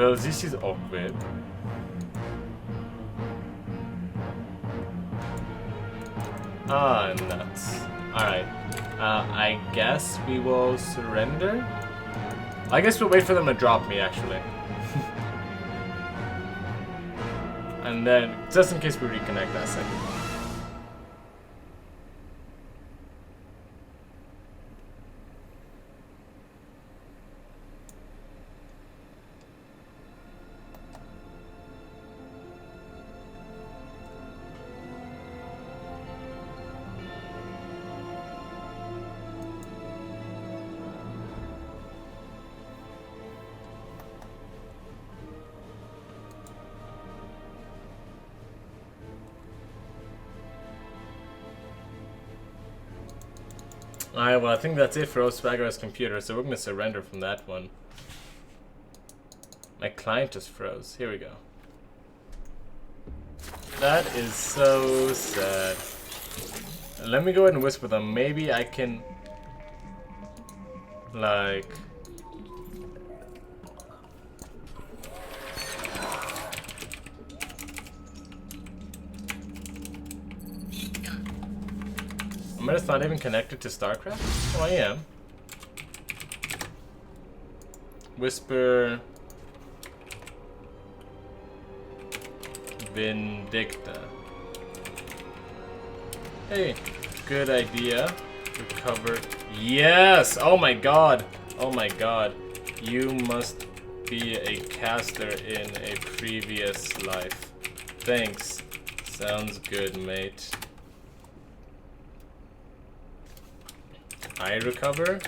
Well, this is awkward. Ah, nuts. Alright. I guess we will surrender? I guess we'll wait for them to drop me, actually. And then, just in case we reconnect that second. Alright, well I think that's it for Oswagger's computer, so we're gonna surrender from that one. My client just froze. Here we go. That is so sad. Let me go ahead and whisper them. Maybe I can... like... Am I just not even connected to StarCraft? Oh, I am. Whisper... Vindicta. Hey, good idea. Recover. Yes! Oh my god! Oh my god. You must be a caster in a previous life. Thanks. Sounds good, mate. I recover?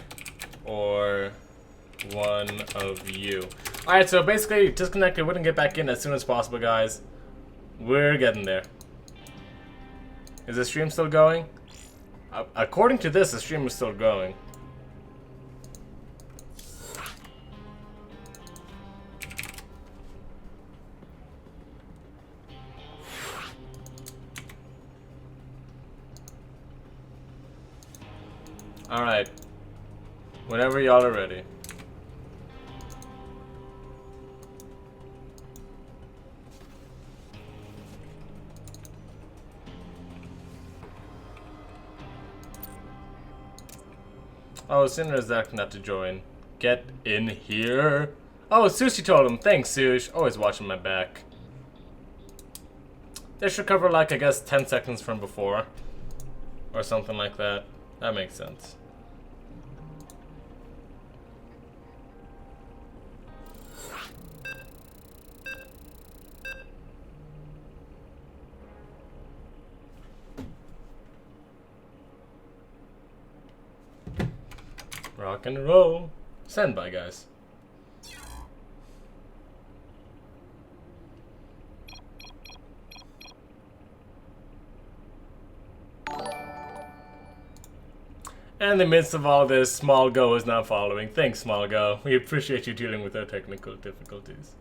Or one of you? Alright, so basically disconnected, wouldn't get back in as soon as possible, guys. We're getting there. Is the stream still going? According to this, the stream is still going. Alright. Whenever y'all are ready. Oh, Sinner is acting not to join. Get in here. Oh, Sushi told him. Thanks, Sush. Always watching my back. They should cover, like, I guess 10 seconds from before. Or something like that. That makes sense. Rock and roll. Send by, guys. And in the midst of all this, Small Go is not following. Thanks, Small Go. We appreciate you dealing with our technical difficulties.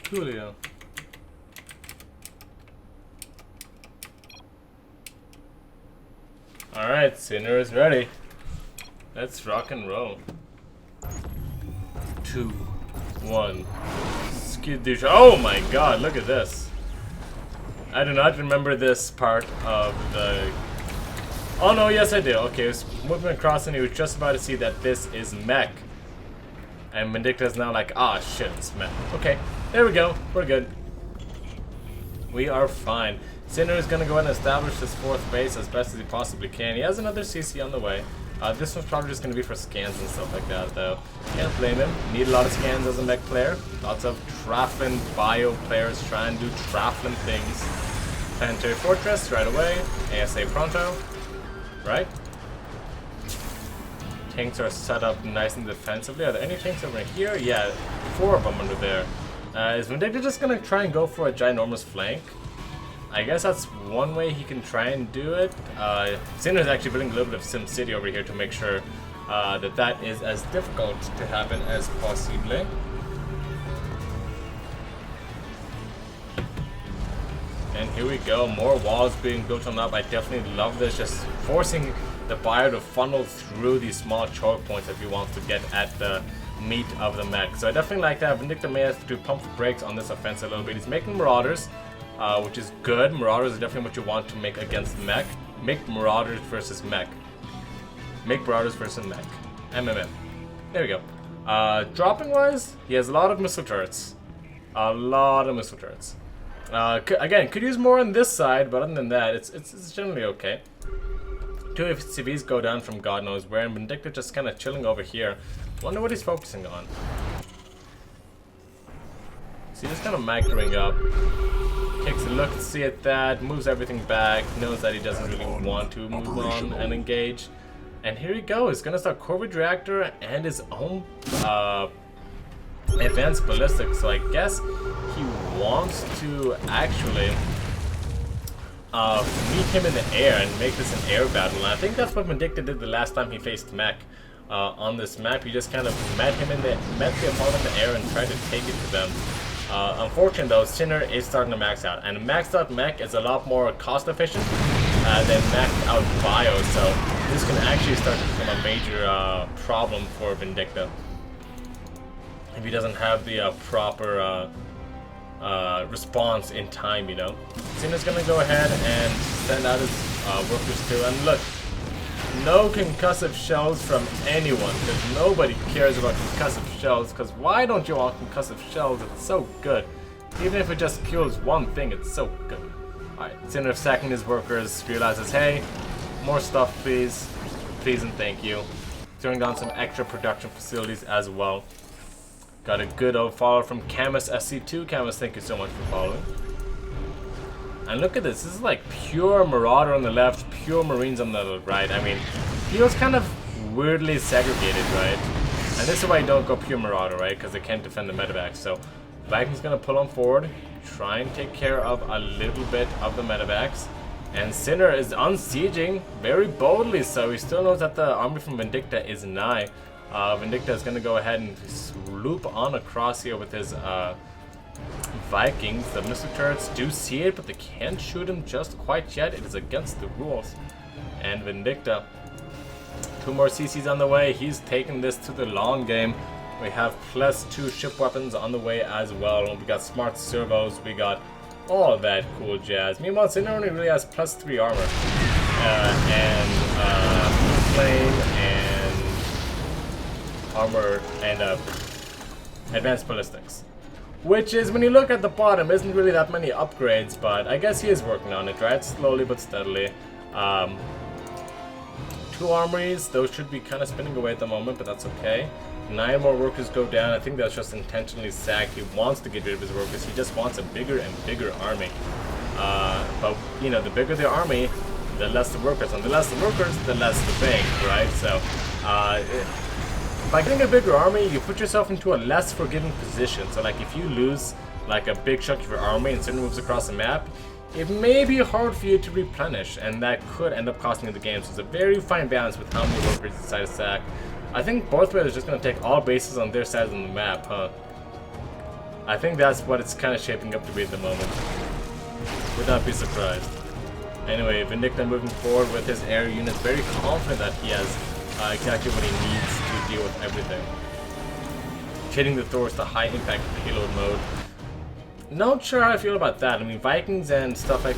Coolio. Alright, Sinner is ready. Let's rock and roll. 2, 1. Skidoosh. Oh my god, look at this. I do not remember this part of the... Oh no, yes I do. Okay, I was moving across and he was just about to see that this is mech. And Vindicta is now like, ah, shit, it's met. Okay, there we go. We're good. We are fine. Sinner is going to go ahead and establish his 4th base as best as he possibly can. He has another CC on the way. This one's probably just going to be for scans and stuff like that, though. Can't blame him. Need a lot of scans as a mech player. Lots of Traflin bio players trying to do Traflin things. Planetary Fortress right away. ASA pronto. Right? Tanks are set up nice and defensively. Are there any tanks over here? Yeah, 4 of them under there. Is Vindicta just going to try and go for a ginormous flank? I guess that's one way he can try and do it. Sinner is actually building a little bit of SimCity over here to make sure that is as difficult to happen as possible. And here we go, more walls being built on up. I definitely love this, just forcing the buyer to funnel through these small choke points if he wants to get at the meat of the mech. So I definitely like that. Vindicta may have to pump the brakes on this offense a little bit. He's making Marauders. Which is good. Marauders are definitely what you want to make against mech. Make Marauders versus mech. Make Marauders versus mech. MMM. There we go. Dropping wise, he has a lot of missile turrets. A lot of missile turrets. Again, could use more on this side, but other than that, it's generally okay. 2 CVs go down from God knows where, and Vindicta just kind of chilling over here. Wonder what he's focusing on. So he's just kind of macroing up. Takes a look to see at that, moves everything back, knows that he doesn't really want to move on and engage. And here he goes, he's gonna start Corvid Reactor and his own advanced ballistics. So I guess he wants to actually meet him in the air and make this an air battle. And I think that's what Vindicta did the last time he faced mech on this map. He just kind of met the opponent in the air and tried to take it to them. Unfortunately though, Sinner is starting to max out, and maxed out mech is a lot more cost efficient than maxed out bio, so this can actually start to become a major problem for Vindicta if he doesn't have the proper response in time, you know. Sinner's gonna go ahead and send out his workers too, and look, no concussive shells from anyone, because nobody cares about concussive shells, because why don't you want concussive shells? It's so good. Even if it just kills one thing, it's so good. Alright, Sinner sacking his workers, realizes, hey, more stuff please. Please and thank you. Throwing down some extra production facilities as well. Got a good old follow from Camus SC2. Camus, thank you so much for following. And look at this is like pure Marauder on the left, pure Marines on the right. I mean, feels kind of weirdly segregated, right? And this is why you don't go pure Marauder, right? Because they can't defend the medevacs. So Viking's gonna pull on forward, try and take care of a little bit of the medevacs. And Sinner is unsieging very boldly, so he still knows that the army from Vindicta is nigh. Vindicta is gonna go ahead and loop on across here with his Vikings. The missile turrets do see it, but they can't shoot him just quite yet. It is against the rules. And Vindicta, 2 more CCs on the way. He's taking this to the long game. We have +2 ship weapons on the way as well. We got smart servos. We got all of that cool jazz. Meanwhile, Sinner only really has +3 armor. And flame and armor and advanced ballistics. Which is, when you look at the bottom, isn't really that many upgrades, but I guess he is working on it, right? Slowly but steadily. 2 armories, those should be kind of spinning away at the moment, but that's okay. 9 more workers go down. I think that's just intentionally sacked. He wants to get rid of his workers. He just wants a bigger and bigger army. But, you know, the bigger the army, the less the workers. And the less the workers, the less the bank, right? So, by getting a bigger army, you put yourself into a less forgiving position. So like if you lose like a big chunk of your army and Sinner moves across the map, it may be hard for you to replenish, and that could end up costing you the game. So it's a very fine balance with how many workers you decide to sack. I think both players are just going to take all bases on their side of the map, huh? I think that's what it's kind of shaping up to be at the moment. Would not be surprised. Anyway, Vindicta moving forward with his air units, very confident that he has exactly what he needs to deal with everything. Hitting the Thors to high impact payload mode. Not sure how I feel about that. I mean, Vikings and stuff like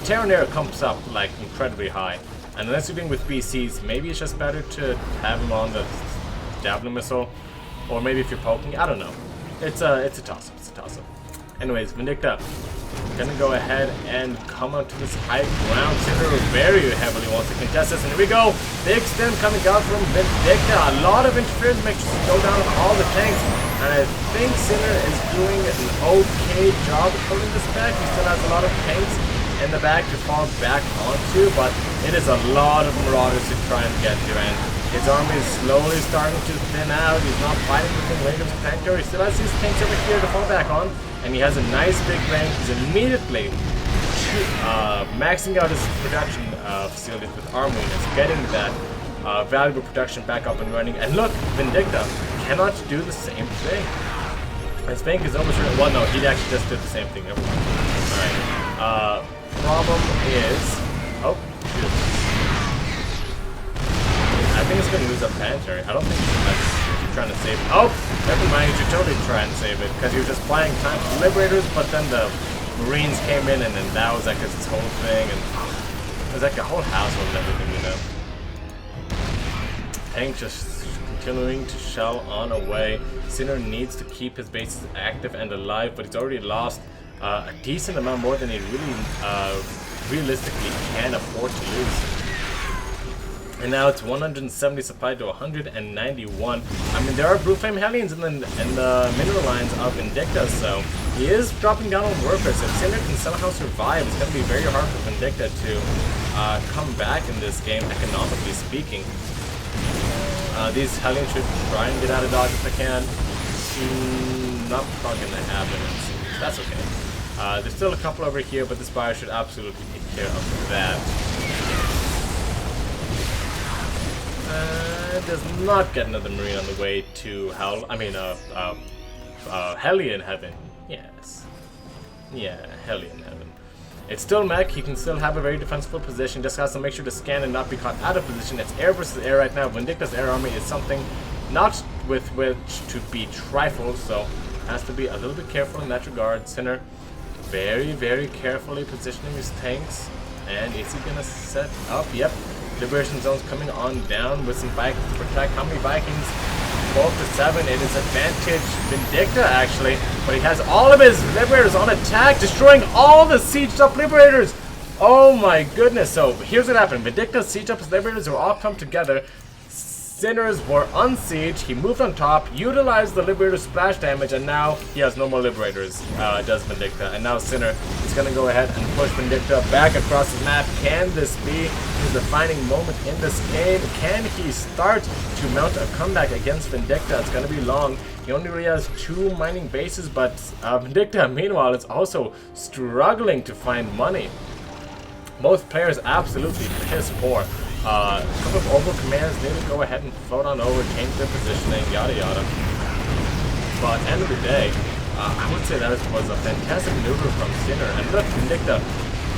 Terran Air comes up like incredibly high, and unless you're dealing with BCs, maybe it's just better to have him on the Javelin missile. Or maybe if you're poking, I don't know. It's a toss-up. It's a toss-up. Anyways, Vindicta gonna go ahead and come onto this high ground. Sinner very heavily wants to contest this, and here we go. Big stem coming out from Vindicta. A lot of interference makes you go down on all the tanks, and I think Sinner is doing an okay job of pulling this back. He still has a lot of tanks in the back to fall back onto, but it is a lot of Marauders to try and get to, and his army is slowly starting to thin out. He's not fighting within range of his tank turret. He still has these tanks over here to fall back on, and he has a nice big range. He's immediately maxing out his production facilities with armor units, getting that valuable production back up and running. And look, Vindicta cannot do the same thing. And Spank is almost well, no, he actually just did the same thing. Never mind. Alright. Problem is, oh, shoot. I think it's going to lose a planetary. I don't think he's trying to save it. Oh, never mind. You should totally try and save it, because he was just buying time for Liberators, but then the Marines came in, and then that was like his whole thing, and it was like a whole household and everything, you know. Tank just continuing to shell on away. Sinner needs to keep his bases active and alive, but he's already lost a decent amount more than he really realistically can afford to lose. And now it's 170 supplied to 191. I mean, there are Blue Flame Hellions in the mineral lines of Vindicta, so he is dropping down on workers. If Sinner can somehow survive, it's going to be very hard for Vindicta to come back in this game, economically speaking. These Hellions should try and get out of dodge if they can. Not probably going to happen. That's okay. There's still a couple over here, but this Spire should absolutely take care of that. Does not get another Marine on the way to Hell. I mean, Hellion Heaven. Yes. Yeah, Hellion Heaven. It's still mech. He can still have a very defensible position. Just has to make sure to scan and not be caught out of position. It's air versus air right now. Vindicta's air army is something not with which to be trifled, so has to be a little bit careful in that regard. Sinner very, very carefully positioning his tanks. And is he gonna set up? Yep. Liberation zones coming on down with some Vikings to protect. How many Vikings? 12 to 7. It is advantage Vindicta actually, but he has all of his Liberators on attack, destroying all the sieged up Liberators. Oh my goodness! So here's what happened. Vindicta sieged up his Liberators who all come together. Sinners were unsieged. He moved on top, utilized the Liberator splash damage, and now he has no more Liberators. Does Vindicta, and now Sinner is going to go ahead and push Vindicta back across the map. Can this be his defining moment in this game? Can he start to mount a comeback against Vindicta? It's going to be long. He only really has 2 mining bases, but Vindicta, meanwhile, is also struggling to find money. Most players absolutely piss poor. A couple of over commands need to go ahead and float on over, change their positioning, yada yada. But end of the day, I would say that was a fantastic maneuver from Sinner. And look, Vindicta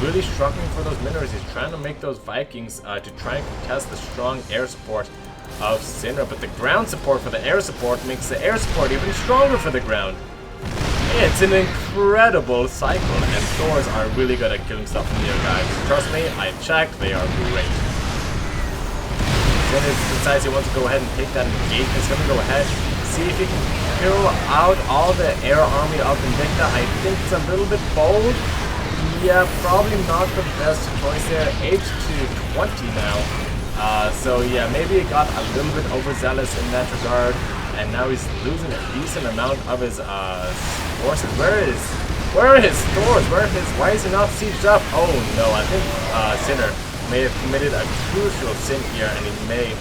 really struggling for those minerals. He's trying to make those Vikings to try and contest the strong air support of Sinner. But the ground support for the air support makes the air support even stronger for the ground. It's an incredible cycle, and Thors are really good at killing stuff in the air, guys. Trust me, I checked, they are great. Then it decides he wants to go ahead and take that engagement. He's going to go ahead, see if he can kill out all the air army of Vindicta. I think it's a little bit bold. Yeah, probably not the best choice there. 8 to 20 now. So yeah, maybe he got a little bit overzealous in that regard. And now he's losing a decent amount of his forces. Where are his Thors? Why is he not sieged up? Oh no, I think Sinner may have committed a crucial sin here, and he may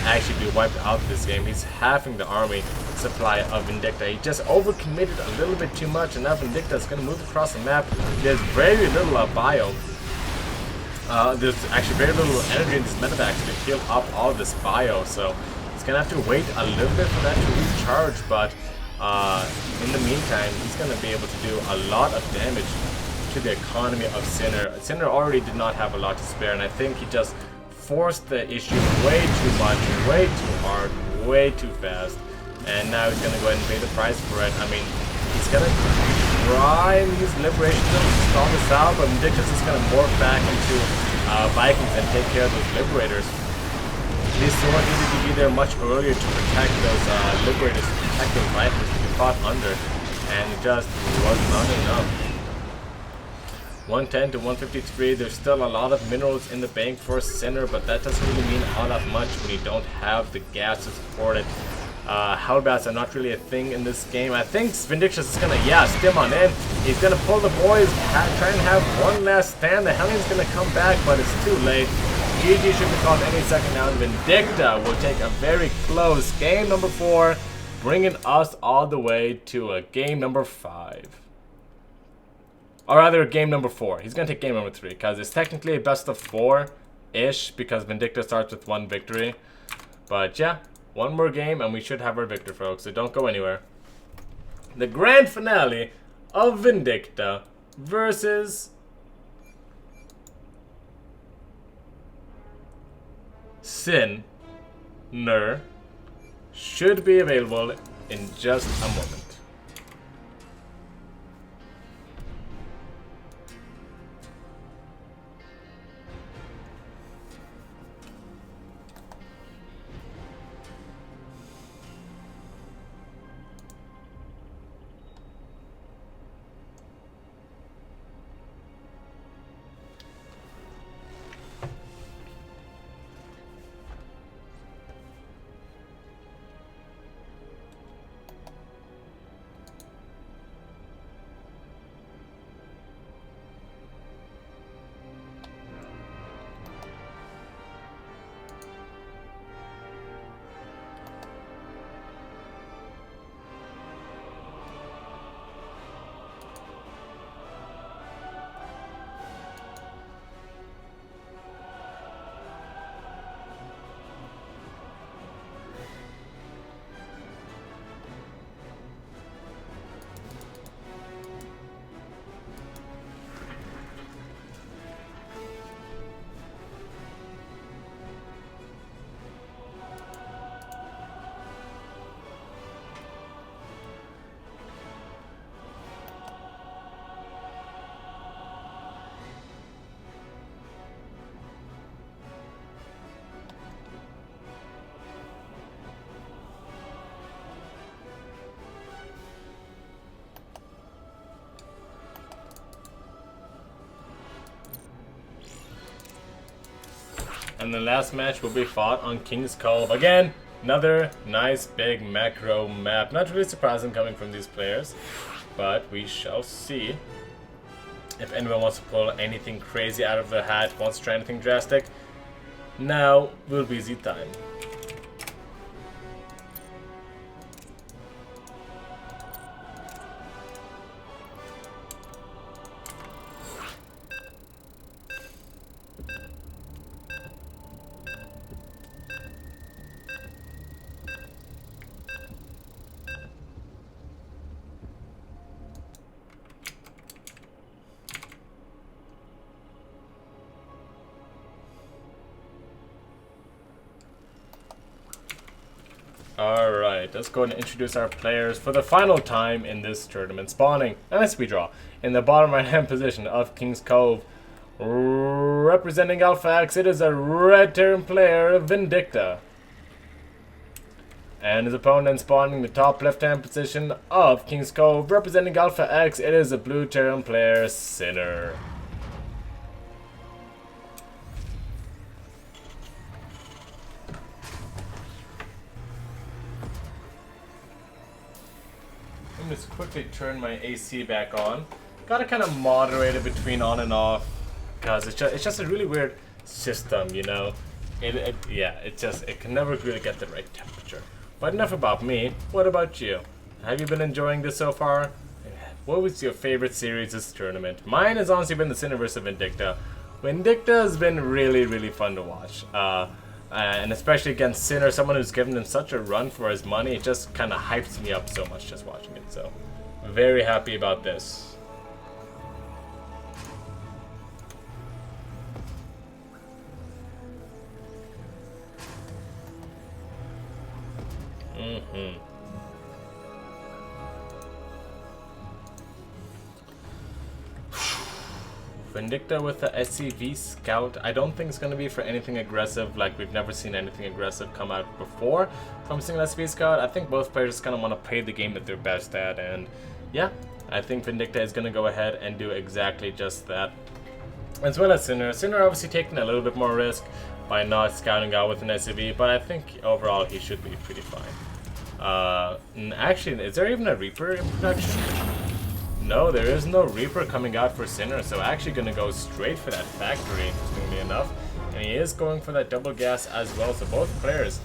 actually be wiped out this game. He's halving the army supply of Vindicta. He just overcommitted a little bit too much, and now Vindicta is going to move across the map. There's very little bio. There's actually very little energy in this medevac to heal up all this bio, so he's going to have to wait a little bit for that to recharge, but in the meantime, he's going to be able to do a lot of damage to the economy of Sinner. Sinner already did not have a lot to spare, and I think he just forced the issue way too much, way too hard, way too fast, and now he's going to go ahead and pay the price for it. I mean, he's going to try and use Liberation Zone to stall this out, but Vindicta's is going to morph back into Vikings and take care of those Liberators. It is so much easier to be there much earlier to protect those liberators, to protect those vipers to be caught under, and it just was not enough. 110 to 153, there's still a lot of minerals in the bank for Sinner, but that doesn't really mean all that much when you don't have the gas to support it. Hellbats are not really a thing in this game. I think Vindictus is gonna, stim on in. He's gonna pull the boys, try and have one last stand. The Hellion's gonna come back, but it's too late. GG should be called any second now. Vindicta will take a very close game number 4, bringing us all the way to a game number 5. Or rather, game number 4. He's gonna take game number 3, because it's technically a best of 4-ish, because Vindicta starts with 1 victory. But yeah. One more game and we should have our victor, folks, so don't go anywhere. The grand finale of Vindicta versus Sinner should be available in just a moment. And the last match will be fought on King's Cove. Again, another nice big macro map. Not really surprising coming from these players, but we shall see. If anyone wants to pull anything crazy out of their hat, wants to try anything drastic, now will be the time. Alright, let's go and introduce our players for the final time in this tournament. Spawning, and a speed draw, in the bottom right hand position of King's Cove. Representing Alpha X, it is a red Terran player, Vindicta. And his opponent spawning in the top left hand position of King's Cove. Representing Alpha X, it is a blue Terran player, Sinner. Just quickly turn my AC back on. Gotta kind of moderate it between on and off, because it's just a really weird system, you know. It can never really get the right temperature. But enough about me. What about you? Have you been enjoying this so far? What was your favorite series this tournament? Mine has honestly been the Cineverse of Vindicta. Vindicta has been really, really fun to watch. And especially against Sinner, someone who's given him such a run for his money, it just kind of hypes me up so much just watching it. So, very happy about this. Vindicta with the SCV Scout. I don't think it's going to be for anything aggressive, like we've never seen anything aggressive come out before from a single SCV Scout. I think both players just kind of want to play the game that they're best at, and yeah, I think Vindicta is going to go ahead and do exactly just that. As well as Sinner. Sinner obviously taking a little bit more risk by not scouting out with an SCV, but I think overall he should be pretty fine. And actually, is there even a Reaper in production? No, there is no Reaper coming out for Sinner, so actually going to go straight for that factory, interestingly enough. And he is going for that double gas as well, so both players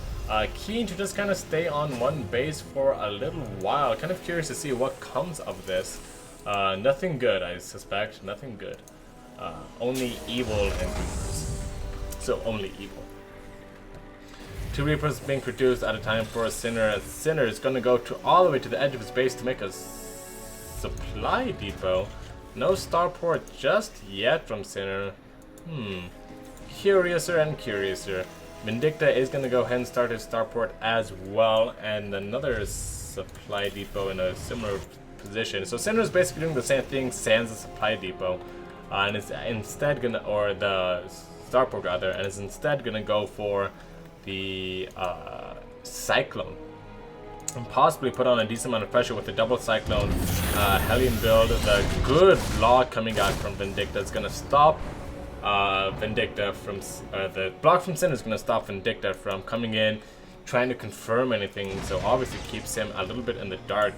keen to just kind of stay on one base for a little while. Kind of curious to see what comes of this. Nothing good, I suspect. Nothing good. Only evil and Reapers. So only evil. 2 Reapers being produced at a time for a Sinner. Sinner is going to go all the way to the edge of his base to make a supply depot. No starport just yet from Sinner. Curiouser and curiouser. Vindicta is going to go ahead and start his starport as well, and another supply depot in a similar position. So Sinner is basically doing the same thing sans the supply depot, and is instead gonna, or the starport rather, and is instead gonna go for the Cyclone. And possibly put on a decent amount of pressure with the double Cyclone Hellion build. The good block coming out from Vindicta is going to stop Vindicta from... the block from Sinner is going to stop Vindicta from coming in, trying to confirm anything. So obviously keeps him a little bit in the dark.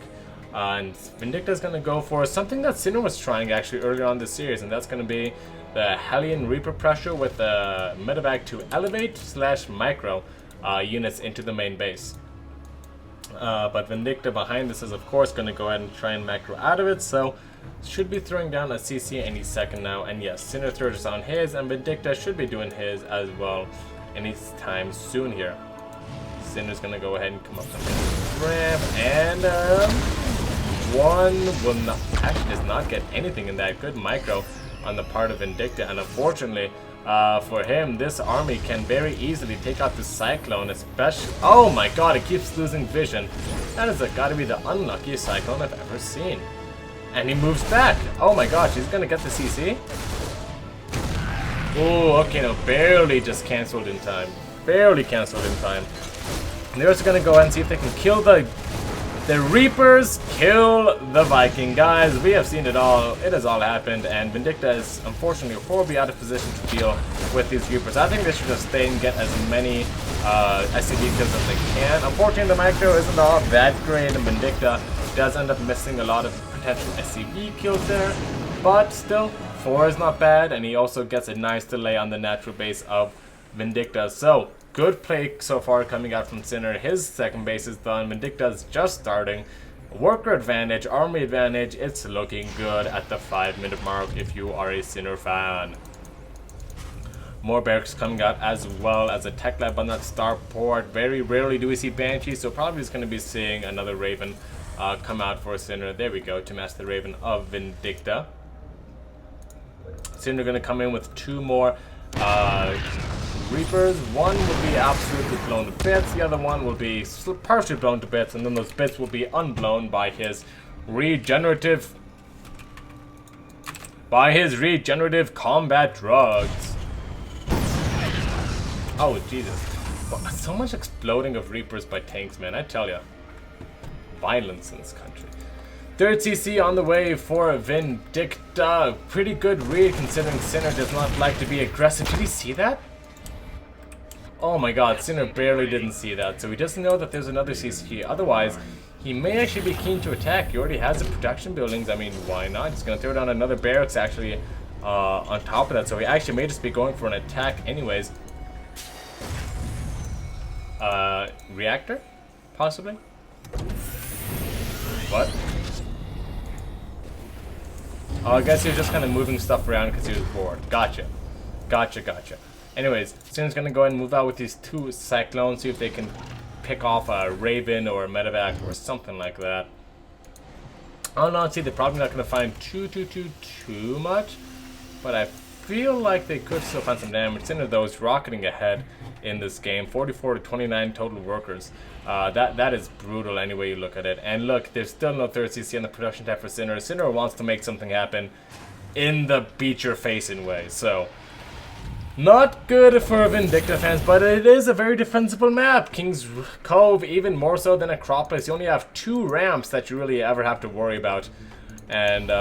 And Vindicta is going to go for something that Sinner was trying actually earlier on this series. And that's going to be the Hellion Reaper pressure with the medevac to elevate / micro units into the main base. But Vindicta behind this is of course going to go ahead and try and macro out of it, so should be throwing down a CC any second now. And yes, Sinner Third is on his, and Vindicta should be doing his as well any time soon here. Sinner's going to go ahead and come up to the ramp, and one will not, actually does not get anything in that. Good micro on the part of Vindicta, and unfortunately for him, this army can very easily take out the Cyclone, especially... Oh my god, it keeps losing vision. That is gotta be the unluckiest Cyclone I've ever seen. And he moves back. Oh my gosh, he's gonna get the CC? Oh, okay, no, barely just cancelled in time. Barely cancelled in time. And they're also gonna go ahead and see if they can kill the Reapers, kill the Viking. Guys, we have seen it all. It has all happened, and Vindicta is unfortunately horribly out of position to deal with these Reapers. I think they should just stay and get as many SCV kills as they can. Unfortunately, the micro isn't all that great, and Vindicta does end up missing a lot of potential SCV kills there. But still, 4 is not bad, and he also gets a nice delay on the natural base of Vindicta. So, good play so far coming out from Sinner. His second base is done. Vindicta's just starting. Worker advantage, army advantage. It's looking good at the 5-minute mark if you are a Sinner fan. More barracks coming out as well as a tech lab on that starport. Very rarely do we see Banshee, so probably just going to be seeing another Raven come out for a Sinner. There we go, to match the Raven of Vindicta. Sinner going to come in with 2 more Reapers. One will be absolutely blown to bits, the other one will be partially blown to bits, and then those bits will be unblown by his regenerative combat drugs. Oh Jesus, so much exploding of Reapers by tanks, man, I tell ya. Violence in this country. 3rd CC on the way for Vindicta. Pretty good read considering Sinner does not like to be aggressive. Did he see that? Oh my god, Sinner barely didn't see that, so he doesn't know that there's another CC. Otherwise, he may actually be keen to attack. He already has the production buildings. I mean, why not? He's going to throw down another barracks actually on top of that, so he actually may just be going for an attack anyways. Reactor? Possibly? What? Oh, I guess he was just kind of moving stuff around because he was bored. Gotcha. Gotcha. Anyways, Sinner's gonna go ahead and move out with these 2 Cyclones, see if they can pick off a Raven or a medevac or something like that. I don't know, see, they're probably not gonna find too much, but I feel like they could still find some damage. Sinner, though, is rocketing ahead in this game, 44 to 29 total workers. That is brutal any way you look at it. And look, there's still no 3rd CC on the production tab for Sinner. Sinner wants to make something happen in the beat your face in way. So, not good for Vindicta fans, but it is a very defensible map. King's Cove, even more so than Acropolis. You only have 2 ramps that you really ever have to worry about. And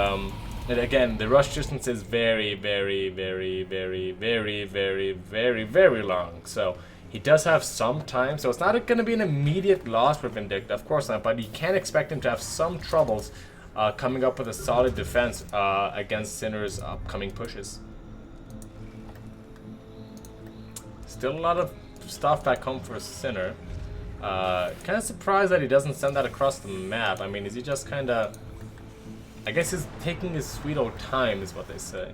again, the rush distance is very, very, very, very, very, very, very, very long. So he does have some time. So it's not going to be an immediate loss for Vindicta, of course not. But you can expect him to have some troubles coming up with a solid defense against Sinner's upcoming pushes. Still a lot of stuff back home for Sinner. Kind of surprised that he doesn't send that across the map. I mean, is he just kind of... I guess he's taking his sweet old time, is what they say.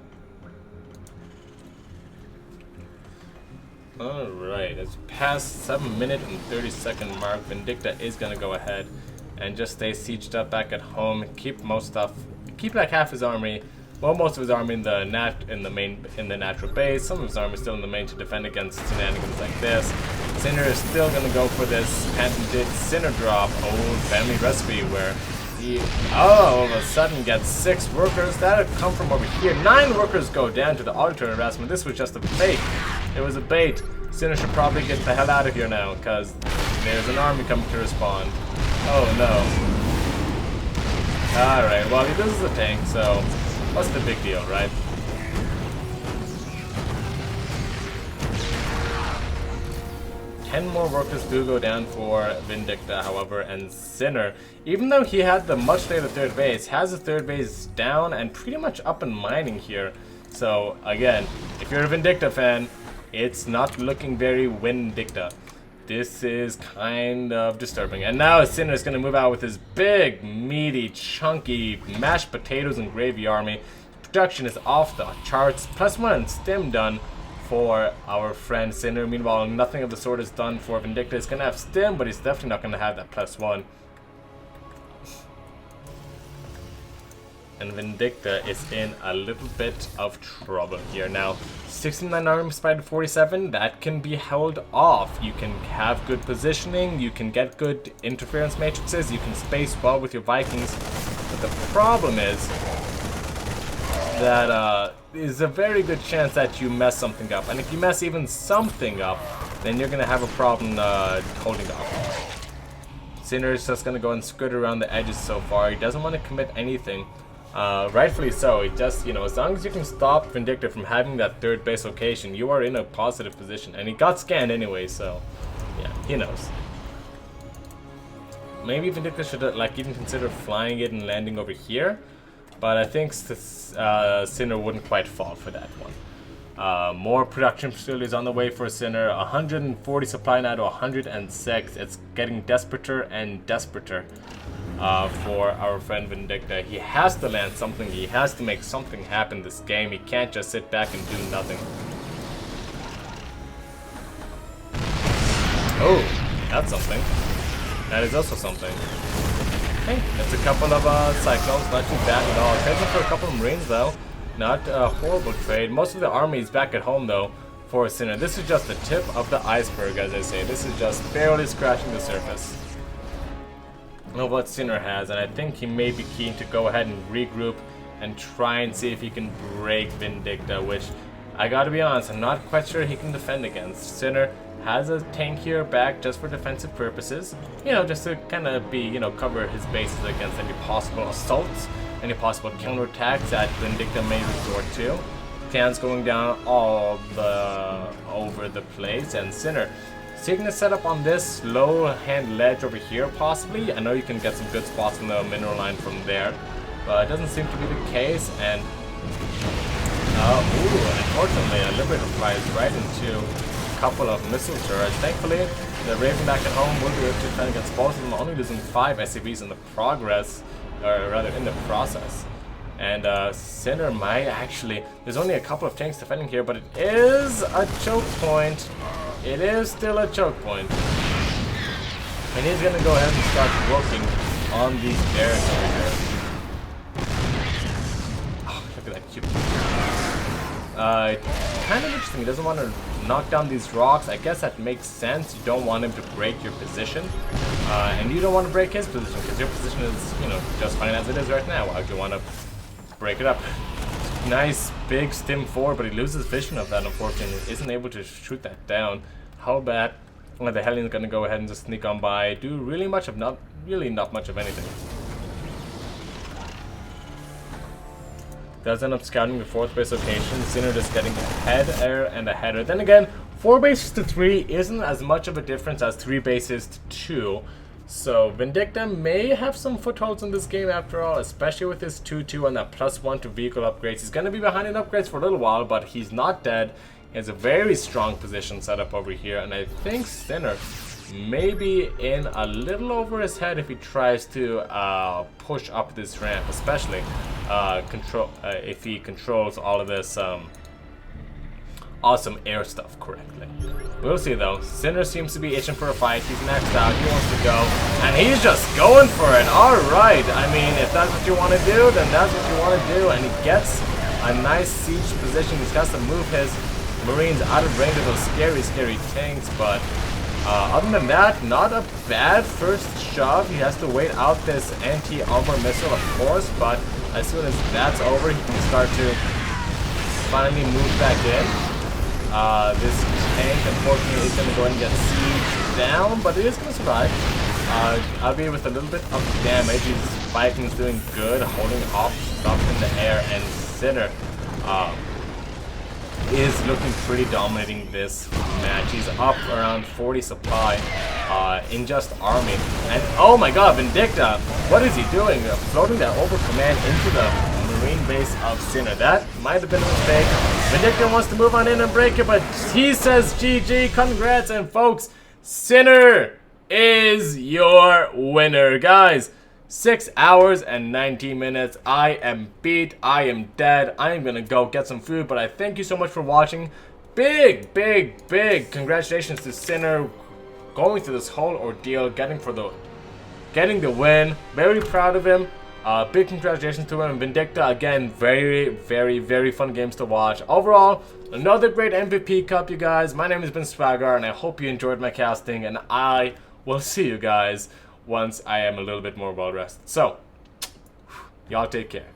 Alright, it's past 7-minute and 30-second mark. Vindicta is going to go ahead and just stay sieged up back at home. Keep like half his army. Well, most of his army in the natural base. Some of his army still in the main to defend against shenanigans like this. Sinner is still gonna go for this patented Sinner drop, old family recipe, where he all of a sudden gets 6 workers. That'll come from over here. 9 workers go down to the auto harassment. This was just a fake. It was a bait. Sinner should probably get the hell out of here now, because there's an army coming to respond. Oh no. Alright, well he loses a tank, so what's the big deal, right? Ten more workers do go down for Vindicta, however, and Sinner, even though he had the much later third base, has the third base down and pretty much up and mining here. So, again, if you're a Vindicta fan, it's not looking very Vindicta. This is kind of disturbing. And now Sinner is going to move out with his big, meaty, chunky, mashed potatoes and gravy army. Production is off the charts. +1 stim done for our friend Sinner. Meanwhile, nothing of the sort is done for Vindicta. He's going to have stim, but he's definitely not going to have that +1. And Vindicta is in a little bit of trouble here now. 69 army spite to 47, that can be held off. You can have good positioning, you can get good interference matrices, you can space well with your Vikings. But the problem is that there's a very good chance that you mess something up. And if you mess even something up, then you're going to have a problem holding up. Sinner is just going to go and skirt around the edges so far. He doesn't want to commit anything. Rightfully so. He just, as long as you can stop Vindicta from having that third base location, you are in a positive position. And he got scanned anyway, so yeah, he knows. Maybe Vindicta should even consider flying it and landing over here, but I think Sinner wouldn't quite fall for that one. More production facilities on the way for Sinner. 140 supply now to 106. It's getting desperater and desperater. For our friend Vindicta. He has to land something, he has to make something happen this game. He can't just sit back and do nothing. Oh, that's something. That is also something. Hey, that's a couple of Cyclones, not too bad at all. Trading for a couple of Marines though. Not a horrible trade. Most of the army is back at home though for Sinner. This is just the tip of the iceberg, as I say. This is just barely scratching the surface of what Sinner has, and I think he may be keen to go ahead and regroup and try and see if he can break Vindicta, which I gotta be honest, I'm not quite sure he can defend against. Sinner has a tank here back just for defensive purposes, just to kind of be, cover his bases against any possible assaults, any possible counterattacks that Vindicta may resort to. Cans going down all over the place, and Sinner taking a setup on this low hand ledge over here, possibly. I know you can get some good spots in the mineral line from there, but it doesn't seem to be the case. And unfortunately, a Liberator flies right into a couple of missile turrets. Thankfully, the Raven back at home will be able to defend against both of them, only losing 5 SCVs in the in the process. And Sinner might actually, there's only a couple of tanks defending here, but it is a choke point. It is still a choke point. And he's going to go ahead and start working on these barracks over here. Oh, look at that cute. Kind of interesting. He doesn't want to knock down these rocks. I guess that makes sense. You don't want him to break your position. And you don't want to break his position, because your position is, just fine as it is right now. Why would you want to break it up? nice big stim forward, but he loses vision of that, unfortunately. Isn't able to shoot that down. How bad? Well, the Hellion's gonna go ahead and just sneak on by. Do really much of not much of anything. Does end up scouting the 4th base location. Sinner just getting a head air and a header. Then again, 4 bases to 3 isn't as much of a difference as 3 bases to 2. So Vindicta may have some footholds in this game after all, especially with his 2-2 and that +1 to vehicle upgrades. He's going to be behind in upgrades for a little while, but he's not dead. He has a very strong position set up over here, and I think Sinner may be in a little over his head if he tries to push up this ramp, especially if he controls all of this awesome air stuff correctly. We'll see though. Sinner seems to be itching for a fight. He's maxed out. He wants to go. And he's just going for it. Alright. I mean, if that's what you want to do, then that's what you want to do. And he gets a nice siege position. He's got to move his Marines out of range of those scary tanks. But other than that, not a bad first shove. He has to wait out this anti-armor missile, of course. But as soon as that's over, he can start to finally move back in. This tank, unfortunately, is going to go ahead and get sieged down, but it is going to survive. Albeit with a little bit of damage. These Vikings doing good, holding off stuff in the air, and Sinner is looking pretty dominating this match. He's up around 40 supply in just army. And oh my god, Vindicta, what is he doing? Floating that over command into the Marine base of Sinner. That might have been a mistake. Vindicta wants to move on in and break it, but he says GG, congrats, and folks, Sinner is your winner. Guys, 6 hours and 19 minutes. I am beat. I am dead. I am gonna go get some food, but I thank you so much for watching. Big congratulations to Sinner going through this whole ordeal, getting the win. Very proud of him. Big congratulations to him. Vindicta, again, very fun games to watch. Overall, another great MVP Cup, you guys. My name has been Swaggar, and I hope you enjoyed my casting, and I will see you guys once I am a little bit more well rested. So, y'all take care.